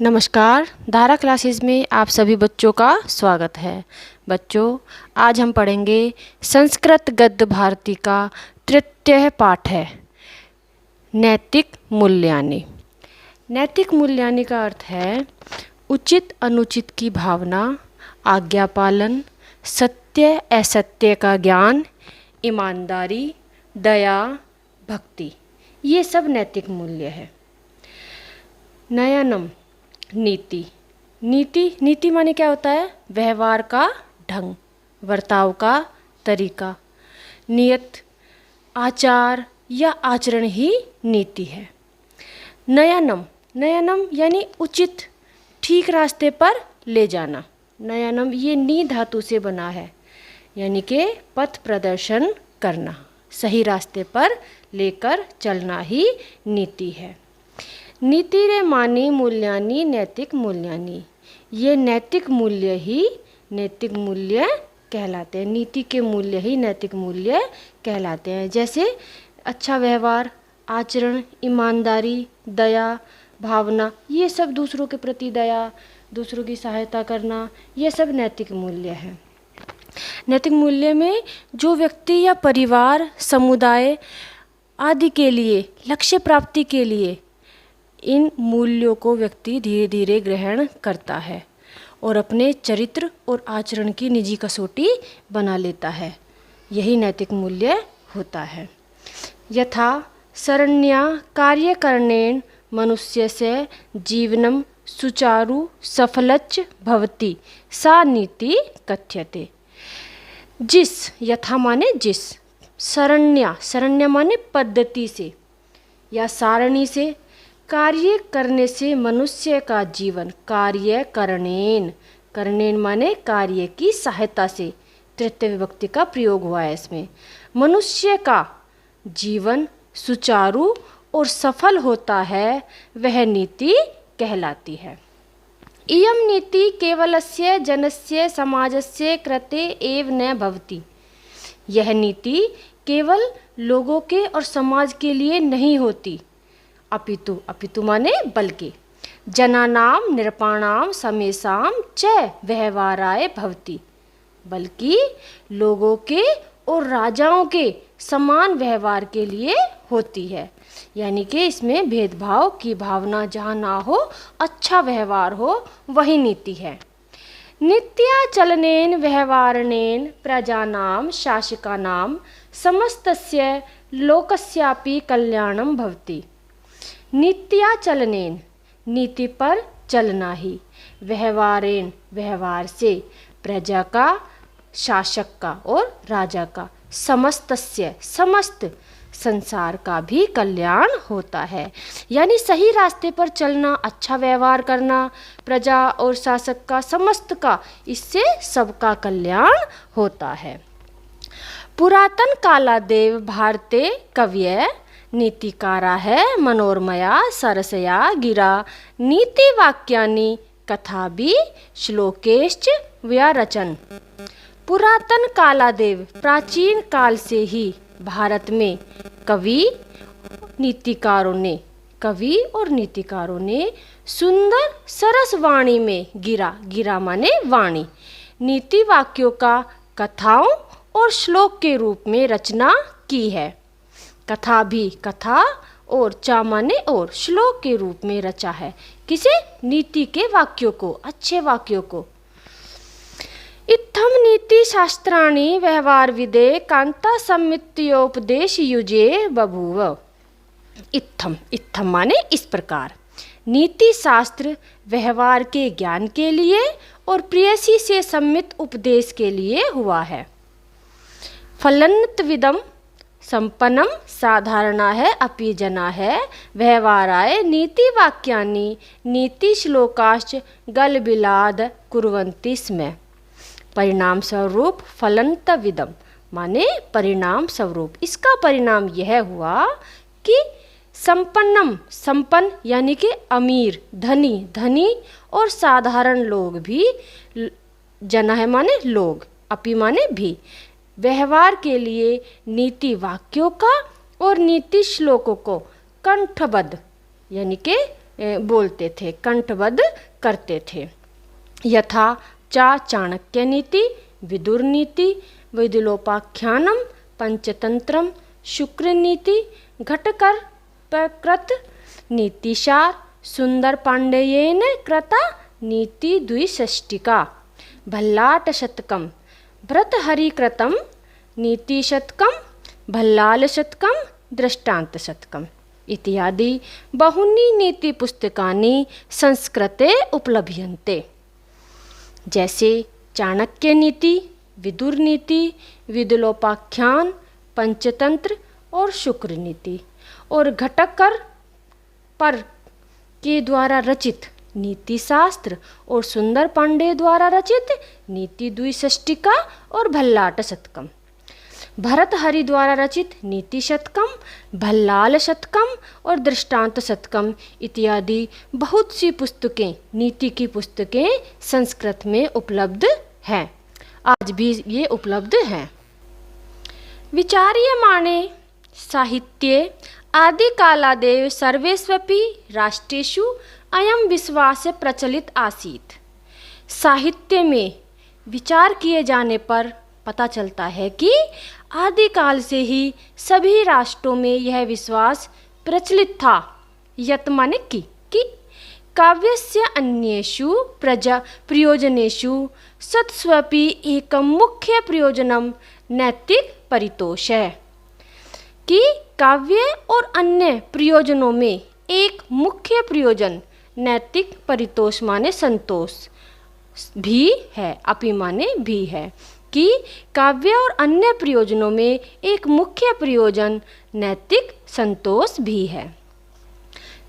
नमस्कार। धारा क्लासेस में आप सभी बच्चों का स्वागत है। बच्चों, आज हम पढ़ेंगे संस्कृत गद्य भारती का तृतीय पाठ है नैतिक मूल्यानि। नैतिक मूल्यानि का अर्थ है उचित अनुचित की भावना, आज्ञा पालन, सत्य असत्य का ज्ञान, ईमानदारी, दया, भक्ति, ये सब नैतिक मूल्य है। नयनम नीति। नीति माने क्या होता है? व्यवहार का ढंग, बर्ताव का तरीका, नियत आचार या आचरण ही नीति है। नयनम यानी उचित, ठीक रास्ते पर ले जाना। नयनम ये नी धातु से बना है, यानी कि पथ प्रदर्शन करना, सही रास्ते पर लेकर चलना ही नीति है। नीतिरे मानी मूल्यानि नैतिक मूल्यानि। ये नैतिक मूल्य ही नैतिक मूल्य कहलाते हैं। नीति के मूल्य ही नैतिक मूल्य कहलाते हैं। जैसे अच्छा व्यवहार, आचरण, ईमानदारी, दया, भावना, ये सब दूसरों के प्रति दया, दूसरों की सहायता करना, ये सब नैतिक मूल्य है। नैतिक मूल्य में जो व्यक्ति या परिवार, समुदाय आदि के लिए, लक्ष्य प्राप्ति के लिए इन मूल्यों को व्यक्ति धीरे धीरे ग्रहण करता है और अपने चरित्र और आचरण की निजी कसौटी बना लेता है। यही नैतिक मूल्य होता है। यथा शरण्या कार्यकरणेन मनुष्यस्य जीवनम सुचारु सफलच्च भवति सा नीति कथ्यते। जिस, यथा माने जिस, शरण्य माने पद्धति से या सारणी से, कार्य करने से मनुष्य का जीवन, कार्य करणेन माने कार्य की सहायता से, तृतीय विभक्ति का प्रयोग हुआ है इसमें। मनुष्य का जीवन सुचारू और सफल होता है, वह नीति कहलाती है। इयं नीति केवलस्य जनस्य समाजस्य कृते एव न भवति। यह नीति केवल लोगों के और समाज के लिए नहीं होती, अपितु माने बल्कि जनानाम नृपाणाम समेषाम च व्यवहाराय भवति, बल्कि लोगों के और राजाओं के समान व्यवहार के लिए होती है। यानी कि इसमें भेदभाव की भावना जहाँ ना हो, अच्छा व्यवहार हो, वही नीति है। नित्याचलनेन व्यवहारेण प्रजानां शासकानां समस्तस्य लोकस्यापि कल्याणं भवति। नित्याचलनेन नीति पर चलना ही, व्यवहारेण व्यवहार से, प्रजा का, शासक का और राजा का, समस्तस्य समस्त संसार का भी कल्याण होता है। यानी सही रास्ते पर चलना, अच्छा व्यवहार करना, प्रजा और शासक का, समस्त का, इससे सबका कल्याण होता है। पुरातन कालादेव भारते कवये नीतिकारा है मनोरमया सरसया गिरा नीति वाक्यानि कथा भी श्लोकेश्च व्यारचन। पुरातन कालादेव, प्राचीन काल से ही भारत में कवि और नीतिकारों ने सुंदर सरस वाणी में, गिरा माने वाणी, नीति वाक्यों का कथाओं और श्लोक के रूप में रचना की है। कथा भी, कथा और चा माने और, श्लोक के रूप में रचा है। किसे? नीति के वाक्यों को, अच्छे वाक्यों को। इत्थम नीति शास्त्राणि व्यवहार विदे कांता सम्मित्योपदेश युजे बभूव। इत्थम माने इस प्रकार। नीति शास्त्र व्यवहार के ज्ञान के लिए और प्रेयसी से सम्मित उपदेश के लिए हुआ है। फलन्त्विदम संपन्नम साधारणा है अपि जना है व्यवहाराय नीति वाक्यानि नीति श्लोकाश्च गलबिलाद कुर्वन्ति स्म। परिणाम स्वरूप फलन्तविदम माने परिणाम स्वरूप, इसका परिणाम यह हुआ कि संपन्न यानी कि अमीर, धनी और साधारण लोग भी, जना है माने लोग, अपि माने भी, व्यवहार के लिए नीति वाक्यों का और नीति श्लोकों को कंठबद्ध यानी कि बोलते थे, कंठबद्ध करते थे। यथा चाणक्य नीति, विदुर नीति, वैदिलोपाख्यानम, पंचतंत्रम, शुक्र नीति, घटकर प्रकृत नीतिसार, सुंदर पांडेयेन कृता नीति द्विषष्टिका, भल्लाट शतकम, भर्तहरि कृतम नीति शतकम, भल्लाल शतकम, दृष्टांत शतकम इत्यादि बहूनि नीति पुस्तकानि संस्कृते उपलभ्यन्ते। जैसे चाणक्य नीति, विदुर नीति, विदुलोपाख्यान, पंचतंत्र और शुक्र नीति, और घटकर पर के द्वारा रचित नीति शास्त्र और सुंदर पांडे द्वारा रचित नीति द्विषष्टिका और भल्लाट शतकम, भर्तहरि द्वारा रचित नीति शतकम, भल्लाल शतकम और दृष्टांत शतकम इत्यादि बहुत सी पुस्तकें, नीति की पुस्तकें संस्कृत में उपलब्ध हैं। आज भी ये उपलब्ध हैं। विचार्यमाणे साहित्ये आदिकालादेव सर्वेष्वपि राष्ट्रेषु अयं विश्वास प्रचलित आसीत्। साहित्य में विचार किए जाने पर पता चलता है कि आदिकाल से ही सभी राष्ट्रों में यह विश्वास प्रचलित था। यत् माने कि काव्यस्य अन्येषु प्रयोजनेषु सत्स्वपि एकं मुख्य प्रयोजनं नैतिक परितोष है, कि काव्य और अन्य प्रयोजनों में एक मुख्य प्रयोजन नैतिक परितोष माने संतोष भी है, अपि माने भी है, कि काव्य और अन्य प्रयोजनों में एक मुख्य प्रयोजन नैतिक संतोष भी है।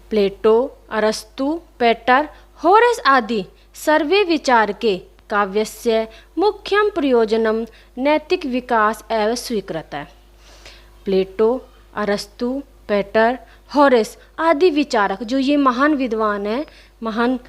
प्लेटो, अरस्तु, पेटर, होरेस आदि सर्वे विचार के काव्यस्य मुख्यं प्रयोजनं नैतिक विकास एवं स्वीकृत है। प्लेटो, अरस्तु, पेटर, होरेस आदि विचारक जो ये महान विद्वान हैं, महान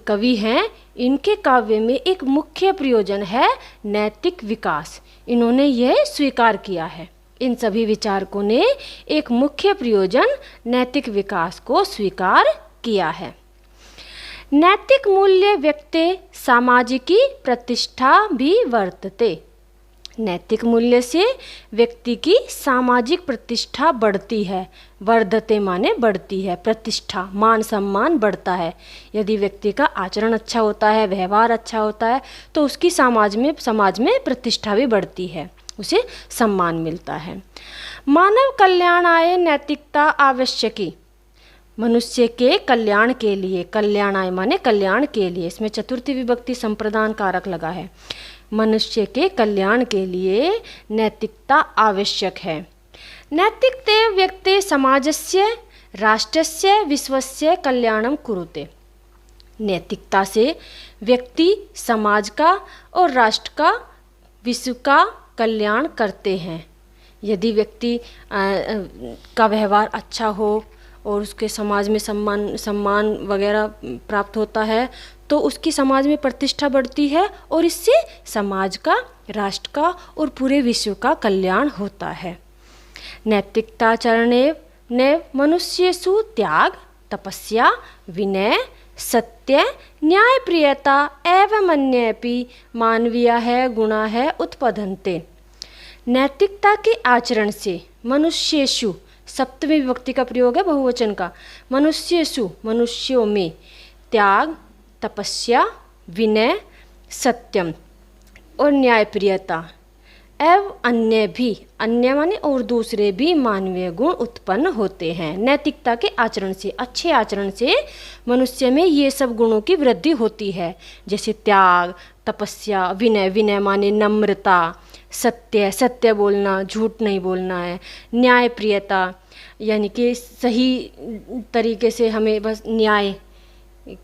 कवि हैं, इनके काव्य में एक मुख्य प्रयोजन है नैतिक विकास। इन्होंने यह स्वीकार किया है। इन सभी विचारकों ने एक मुख्य प्रयोजन नैतिक विकास को स्वीकार किया है। नैतिक मूल्य व्यक्ति सामाजिकी प्रतिष्ठा भी वर्तते। नैतिक मूल्य से व्यक्ति की सामाजिक प्रतिष्ठा बढ़ती है। वर्धते माने बढ़ती है, प्रतिष्ठा मान सम्मान बढ़ता है। यदि व्यक्ति का आचरण अच्छा होता है, व्यवहार अच्छा होता है, तो उसकी समाज में प्रतिष्ठा भी बढ़ती है, उसे सम्मान मिलता है। मानव कल्याणाय नैतिकता आवश्यकी। मनुष्य के कल्याण के लिए, कल्याणाय माने कल्याण के लिए, इसमें चतुर्थी विभक्ति संप्रदान कारक लगा है। मनुष्य के कल्याण के लिए नैतिकता आवश्यक है। नैतिकते व्यक्ति समाजस्य, राष्ट्रस्य, विश्वस्य कल्याणं कुरुते। नैतिकता से व्यक्ति समाज का और राष्ट्र का, विश्व का कल्याण करते हैं। यदि व्यक्ति का व्यवहार अच्छा हो और उसके समाज में सम्मान वगैरह प्राप्त होता है, तो उसकी समाज में प्रतिष्ठा बढ़ती है और इससे समाज का, राष्ट्र का और पूरे विश्व का कल्याण होता है। नैतिकताचरणे ने मनुष्येषु त्याग, तपस्या, विनय, सत्य, न्यायप्रियता एवं अन्येपि मानवीयाः गुणाः उत्पद्यन्ते। नैतिकता के आचरण से मनुष्येषु, सप्तमी विभक्ति का प्रयोग है बहुवचन का, मनुष्येषु मनुष्यों में त्याग, तपस्या, विनय, सत्यम और न्यायप्रियता एवं अन्य भी, अन्य माने और दूसरे भी मानवीय गुण उत्पन्न होते हैं। नैतिकता के आचरण से, अच्छे आचरण से मनुष्य में ये सब गुणों की वृद्धि होती है, जैसे त्याग, तपस्या, विनय, विनय माने नम्रता, सत्य, सत्य बोलना, झूठ नहीं बोलना है, न्यायप्रियता यानी कि सही तरीके से हमें बस न्याय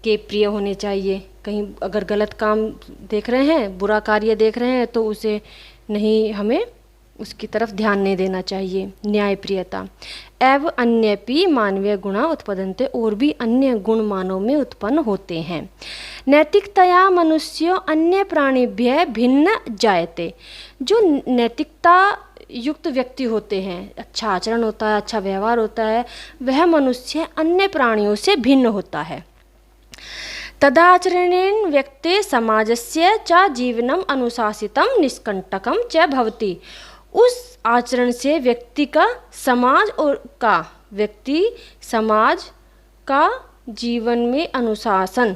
के प्रिय होने चाहिए। कहीं अगर गलत काम देख रहे हैं, बुरा कार्य देख रहे हैं, तो उसे नहीं, हमें उसकी तरफ ध्यान नहीं देना चाहिए। न्यायप्रियता एवं अन्यपि मानवीय गुणा उत्पद्यन्ते, और भी अन्य गुण मानव में उत्पन्न होते हैं। नैतिकतया मनुष्य अन्य प्राणिभ्य भिन्न जायते। जो नैतिकता युक्त व्यक्ति होते हैं, अच्छा आचरण होता है, अच्छा व्यवहार होता है, वह मनुष्य अन्य प्राणियों से भिन्न होता है। तदाचरणेन व्यक्ते समाजस्य च जीवनम अनुशासितम निष्कंटकम च भवति। उस आचरण से व्यक्ति का समाज का जीवन में अनुशासन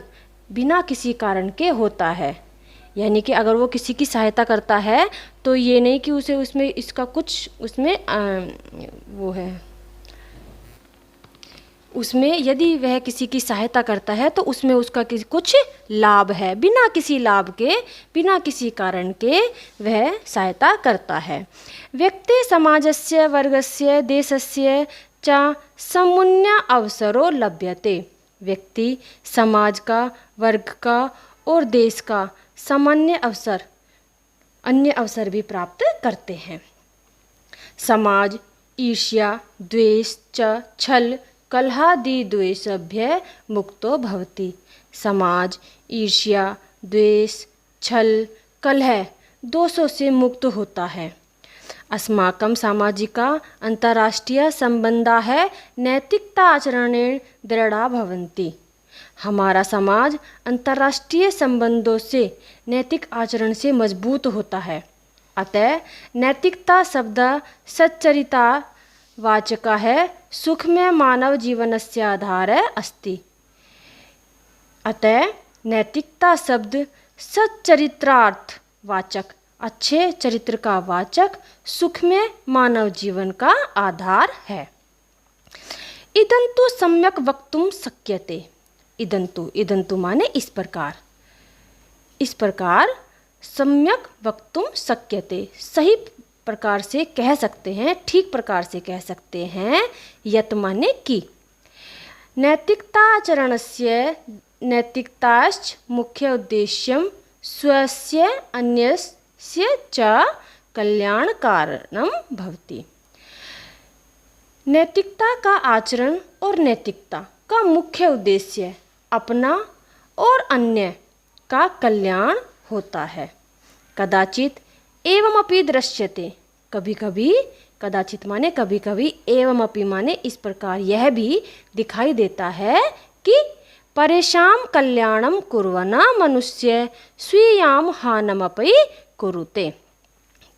बिना किसी कारण के होता है। यानी कि अगर वो किसी की सहायता करता है तो ये नहीं कि उसे उसमें इसका कुछ उसमें यदि वह किसी की सहायता करता है तो उसमें उसका कुछ लाभ है, बिना किसी लाभ के, बिना किसी कारण के वह सहायता करता है। व्यक्ति समाजस्य वर्गस्य देशस्य च समुन्य अवसरो लभ्यते। व्यक्ति समाज का, वर्ग का और देश का सामान्य अवसर, अन्य अवसर भी प्राप्त करते हैं। समाज ईर्ष्या द्वेष च छल कलहादि द्वेषभ्य मुक्तो भवति। समाज ईर्ष्या द्वेष छल कलह दोषों से मुक्त होता है। अस्माकं सामाजिका अंतर्राष्ट्रीय संबंधाः नैतिकता आचरणेन दृढ़ा भवन्ति। हमारा समाज अंतर्राष्ट्रीय संबंधों से नैतिक आचरण से मजबूत होता है। अतः नैतिकता शब्द सच्चरिता वाचका है, सुखमय मानव जीवनस्य आधार अस्ति। अतः नैतिकता शब्द सच्चरित्रार्थ वाचक, अच्छे चरित्र का वाचक, सुखमय मानव जीवन का आधार है। इदन्तु सम्यक वक्तुं शक्यते। इदन्तु माने इस प्रकार सम्यक वक्तुं शक्यते, सही प्रकार से कह सकते हैं, ठीक प्रकार से कह सकते हैं। यत माने कि नैतिकताचरणस्य नैतिकताश्च मुख्य उद्देश्यं स्वस्य अन्यस्य च कल्याणकारणं भवति। नैतिकता का आचरण और नैतिकता का मुख्य उद्देश्य अपना और अन्य का कल्याण होता है। कदाचित एवमपि दृश्यते, कभी कभी, कदाचित माने कभी कभी, एवमपि माने इस प्रकार यह भी दिखाई देता है कि परेषां कल्याणं कुर्वन् मनुष्य स्वीयां हानमपि कुरुते।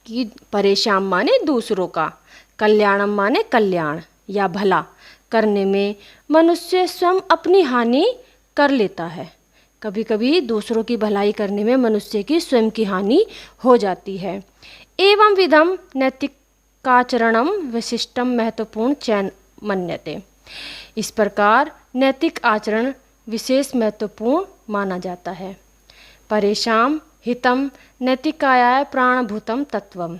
कि परेशान माने दूसरों का, कल्याणम माने कल्याण या भला करने में मनुष्य स्वयं अपनी हानि कर लेता है। कभी कभी दूसरों की भलाई करने में मनुष्य की स्वयं की हानि हो जाती है। एवं विधम नैतिकाचरणम विशिष्टम महत्वपूर्ण चयन मन्यते। इस प्रकार नैतिक आचरण विशेष महत्वपूर्ण माना जाता है। परेषां हितम नैतिकायाः प्राणभूतम तत्वम।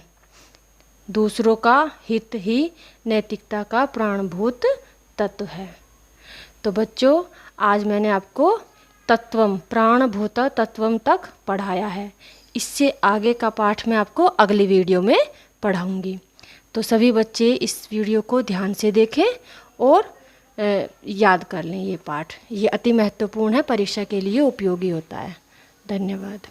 दूसरों का हित ही नैतिकता का प्राणभूत तत्व है। तो बच्चों, आज मैंने आपको तत्वम, प्राणभूत तत्वम तक पढ़ाया है। इससे आगे का पाठ मैं आपको अगली वीडियो में पढ़ाऊंगी। तो सभी बच्चे इस वीडियो को ध्यान से देखें और याद कर लें ये पाठ। ये अति महत्वपूर्ण है, परीक्षा के लिए उपयोगी होता है। धन्यवाद।